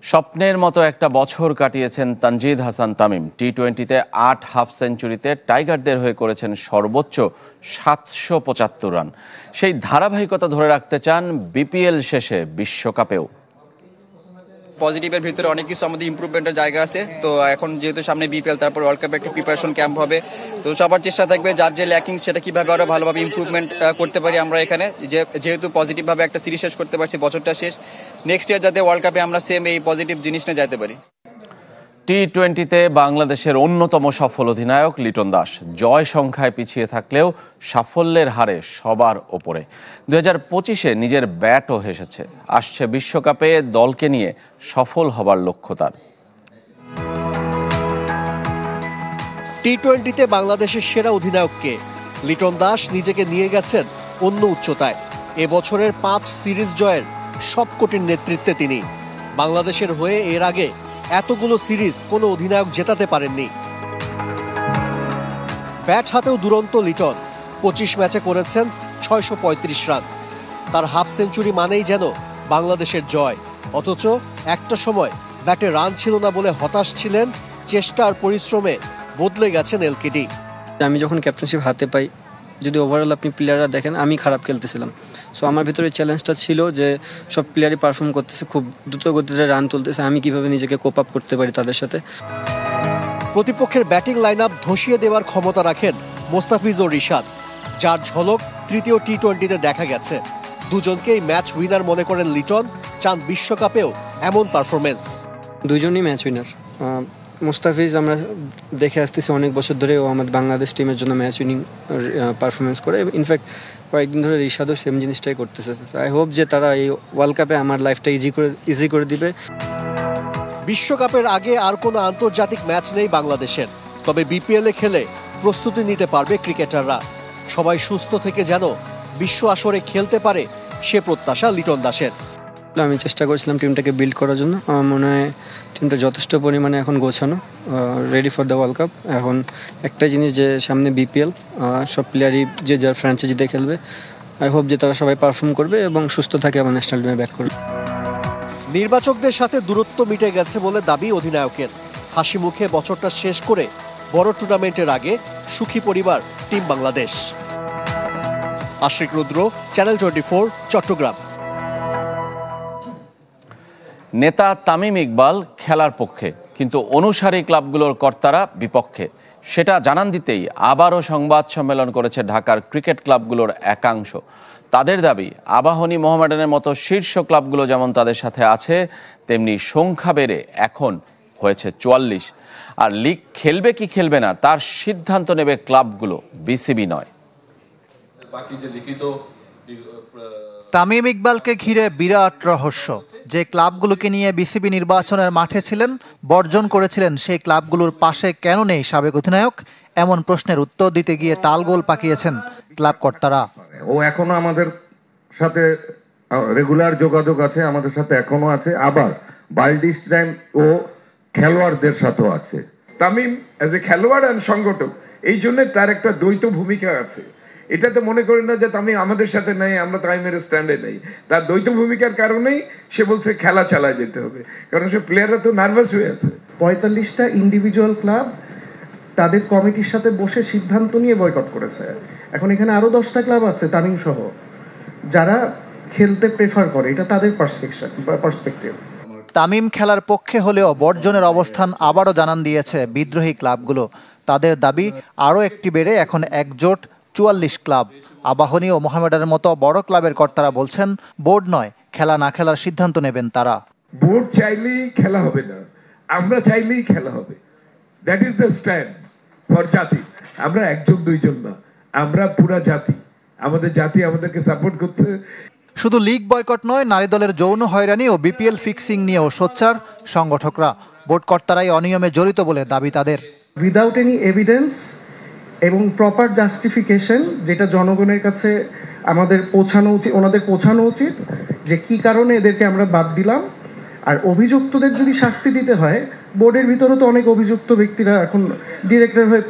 স্বপ্নের মতো একটা বছর কাটিয়েছেন তানজিদ হাসান তামিম। টি-20তে ৮ হাফ সেঞ্চুরিতে টাইগারদের হয়ে করেছেন সর্বোচ্চ ৭৭৫ রান। সেই ধারাবাহিকতা ধরে রাখতে চান বিপিএল শেষে বিশ্বকাপেও। পজিটিভের ভিতরে অনেক কিছু আমাদের ইমপ্রুভমেন্টের জায়গা আছে। তো এখন যেহেতু সামনে বিপিএল, তারপর ওয়ার্ল্ড কাপে একটা প্রিপারেশন ক্যাম্প হবে, তো সবার চেষ্টা থাকবে যার যে ল্যাকিং সেটা কিভাবে আরো ভালোভাবে ইমপ্রুভমেন্ট করতে পারি আমরা এখানে। যেহেতু পজিটিভভাবে একটা সিরিজ শেষ করতে পারছি, বছরটা শেষ, নেক্সট ইয়ার যাতে ওয়ার্ল্ড কাপে আমরা সেম এই পজিটিভ জিনিসটা যেতে পারি। টি-20তে বাংলাদেশের অন্যতম সফল অধিনায়ক লিটন দাস জয় সংখ্যায় পিছিয়ে থাকলেও সাফল্যের হারে সবার ওপরে। 2025-এ নিজের ব্যাটও হেসেছে। আসছে বিশ্বকাপে দলকে নিয়ে সফল হবার লক্ষ্য তার। টি-20তে বাংলাদেশের সেরা অধিনায়ককে লিটন দাস নিজেকে নিয়ে গেছেন অন্য উচ্চতায়। এবছরের 5 সিরিজ জয়ের সবকটির নেতৃত্বে তিনি। বাংলাদেশের হয়ে এর আগে এতগুলো সিরিজ কোনো অধিনায়ক জেতাতে পারেননি। ব্যাট হাতেও দুরন্ত লিটন। 25 ম্যাচে করেছেন 635 রান। তার হাফ সেঞ্চুরি মানেই যেন বাংলাদেশের জয়। অথচ একটা সময় ব্যাটে রান ছিল না বলে হতাশ ছিলেন। চেষ্টা আর পরিশ্রমে বদলে গেছেন এলকেডি। আমি যখন ক্যাপ্টেনশিপ হাতে পাই, যদি ওভারঅল আপনি প্লেয়াররা দেখেন, আমি খারাপ খেলতেছিলাম। সো আমার ভিতরে চ্যালেঞ্জটা ছিল যে সব প্লেয়ারই পারফর্ম করতেছে, খুব দ্রুত গতিতে রান তুলতেছে, আমি কিভাবে নিজেকে কোপ আপ করতে পারি তাদের সাথে। প্রতিপক্ষের ব্যাটিং লাইন আপ ধসিয়ে দেওয়ার ক্ষমতা রাখেন মোস্তাফিজ ও রিশাদ, যার ঝলক তৃতীয় টি-20তে দেখা গেছে। দুজনকেই ম্যাচ উইনার মনে করেন লিটন, চান বিশ্বকাপেও এমন পারফরমেন্স। দুজনই ম্যাচ উইনার। মুস্তাফিজ আমরা দেখে আসতেছি অনেক বছর ধরে, ও আমাদের বাংলাদেশ টিমের জন্য ম্যাচ উইনিং পারফরমেন্স করে। ইনফ্যাক্ট কয়েকদিন ধরে রিশাদও সেম জিনিসটাই করতেছে। আই হোপ যে তারা এই ওয়ার্ল্ড কাপে আমার লাইফটা ইজি করে দিবে। বিশ্বকাপের আগে আর কোনো আন্তর্জাতিক ম্যাচ নেই বাংলাদেশের, তবে বিপিএলে খেলে প্রস্তুতি নিতে পারবে ক্রিকেটাররা। সবাই সুস্থ থেকে যেন বিশ্ব আসরে খেলতে পারে, সে প্রত্যাশা লিটন দাসের। আমি চেষ্টা করেছিলাম টিমটাকে বিল্ড করার জন্য। আমার মনে হয় টিমটা যথেষ্ট পরিমাণে এখন গোছানো, ready for the world cup. এখন একটাই জিনিস যে সামনে বিপিএল, সব প্লেয়ারই যে যার ফ্র্যাঞ্চাইজিতে খেলবে। আই হোপ যে তারা সবাই পারফর্ম করবে এবং সুস্থ থাকে আবার ন্যাশনাল টিমে ব্যাক করবে। নির্বাচকদের সাথে দূরত্ব মিটে গেছে বলে দাবি অধিনায়কের। হাসি মুখে বছরটা শেষ করে বড় টুর্নামেন্টের আগে সুখী পরিবার টিম বাংলাদেশ। আশিক রুদ্র, চ্যানেল 24, চট্টগ্রাম। নেতা তামিম ইকবাল খেলার পক্ষে, কিন্তু অনুসারী ক্লাবগুলোর কর্তারা বিপক্ষে। সেটা জানান দিতেই আবারও সংবাদ সম্মেলন করেছে ঢাকার ক্রিকেট ক্লাবগুলোর একাংশ। তাদের দাবি, আবাহনী, মোহামেডানের মতো শীর্ষ ক্লাবগুলো যেমন তাদের সাথে আছে, তেমনি সংখ্যা বেড়ে এখন হয়েছে 44। আর লিগ খেলবে কি খেলবে না তার সিদ্ধান্ত নেবে ক্লাবগুলো, বিসিবি নয়। তামিম ইকবালকে ঘিরে বিরাট রহস্য। যে ক্লাবগুলোকে নিয়ে বিসিবি নির্বাচনের মাঠে ছিলেন, বর্জন করেছিলেন, সেই ক্লাবগুলোর পাশে কেন নেই সাবেক অধিনায়ক? এমন প্রশ্নের উত্তর দিতে গিয়ে তালগোল পাকিয়েছেন ক্লাব কর্তারা। ও এখনো আমাদের সাথে রেগুলার যোগাযোগ আছে, আমাদের সাথে এখনো আছে, আবার বাই দিস টাইম ও খেলোয়াড়দের সাথেও আছে। তামিম অ্যাজ এ খেলোয়াড় আর সংগঠক, এই জন্য তার একটা দ্বৈত ভূমিকা আছে। এটাতে মনে করি না যে তামিম আমাদের সাথে নেই, আমরা তামিমের স্ট্যান্ডে নেই। তার দ্বৈত ভূমিকার কারণেই সে বলছে খেলা চালায় যেতে হবে, কারণ সে প্লেয়াররা তো নার্ভাস হয়ে আছে। 45টা ইন্ডিভিজুয়াল ক্লাব তাদের কমিটির সাথে বসে সিদ্ধান্ত নিয়ে বয়কট করেছে। এখন এখানে আরো 10টা ক্লাব আছে তামিম সহ, যারা খেলতে প্রেফার করে। এটা তাদের পার্সপেক্টিভ। তামিম খেলার পক্ষে হলেও বর্জনের অবস্থান আবারও জানান দিয়েছে বিদ্রোহী ক্লাবগুলো। তাদের দাবি, আরও একটি বেড়ে এখন একজোট 44 ক্লাব। আবাহনী ও মোহামেডানের মতো বড় ক্লাবের কর্তারা বলছেন, বোর্ড নয়, খেলা না খেলার সিদ্ধান্ত নেবেন তারা। বোর্ড চাইলেই খেলা হবে না, আমরা চাইলেই খেলা হবে। That is the stand for জাতি। আমরা একজন দুইজন না, আমরা পুরা জাতি। আমাদের জাতি আমাদেরকে সাপোর্ট করছে। শুধু লিগ বয়কট নয়, নারী দলের যৌন হয়রানি ও বিপিএল ফিক্সিং নিয়েও সোচ্চার সংগঠকরা। বোর্ড কর্তারাই অনিয়মে জড়িত বলে দাবি তাদের। উইদাউট এনি এভিডেন্স এবং প্রপার জাস্টিফিকেশন, যেটা জনগণের কাছে আমাদের পৌঁছানো উচিত, ওনাদের পৌঁছানো উচিত যে কি কারণে এদেরকে আমরা বাদ দিলাম। আর অভিযুক্তদের যদি শাস্তি দিতে হয়, বোর্ডের ভিতরে তো অনেক অভিযুক্ত ব্যক্তিরা এখন ডিরেক্টর হয়ে,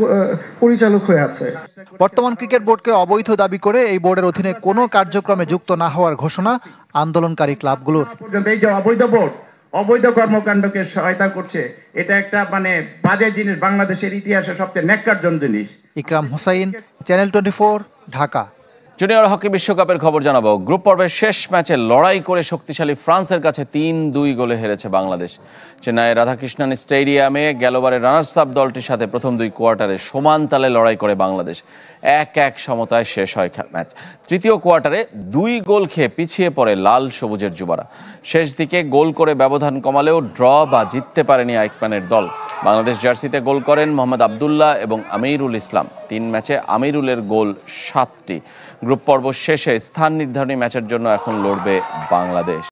পরিচালক হয়ে আছে। বর্তমান ক্রিকেট বোর্ডকে অবৈধ দাবি করে এই বোর্ডের অধীনে কোনো কার্যক্রমে যুক্ত না হওয়ার ঘোষণা আন্দোলনকারী ক্লাবগুলোর। এই যে অবৈধ বোর্ড, অবৈধ কর্মকাণ্ডকে সহায়তা করছে, এটা একটা মানে বাজে জিনিস, বাংলাদেশের ইতিহাসে সবচেয়ে ন্যাক্কারজনক জিনিস। Ikram Hussain, channel 24, Dhaka. Junior hockey বিশ্বকাপের খবর জানাবো। গ্রুপ পর্বের শেষ ম্যাচে লড়াই করে শক্তিশালী ফ্রান্সের কাছে 3-2 গোলে হেরেছে বাংলাদেশ। চেন্নাইয়ের রাধাকৃষ্ণন স্টেডিয়ামে গেলবারের রানার্স আপ দলটির সাথে প্রথম 2 কোয়ার্টারে সমান তালে লড়াই করে বাংলাদেশ। 1-1 সমতায় শেষ হয় ম্যাচ। তৃতীয় কোয়ার্টারে 2 গোল খেয়ে পিছিয়ে পড়ে লাল সবুজের যুবারা। শেষ দিকে গোল করে ব্যবধান কমালেও ড্র বা জিততে পারেনি আইকম্যানের দল। বাংলাদেশ জার্সিতে গোল করেন মোহাম্মদ আবদুল্লাহ এবং আমিরুল ইসলাম। 3 ম্যাচে আমিরুলের গোল 7টি। গ্রুপ পর্ব শেষে স্থান নির্ধারণী ম্যাচের জন্য এখন লড়বে বাংলাদেশ।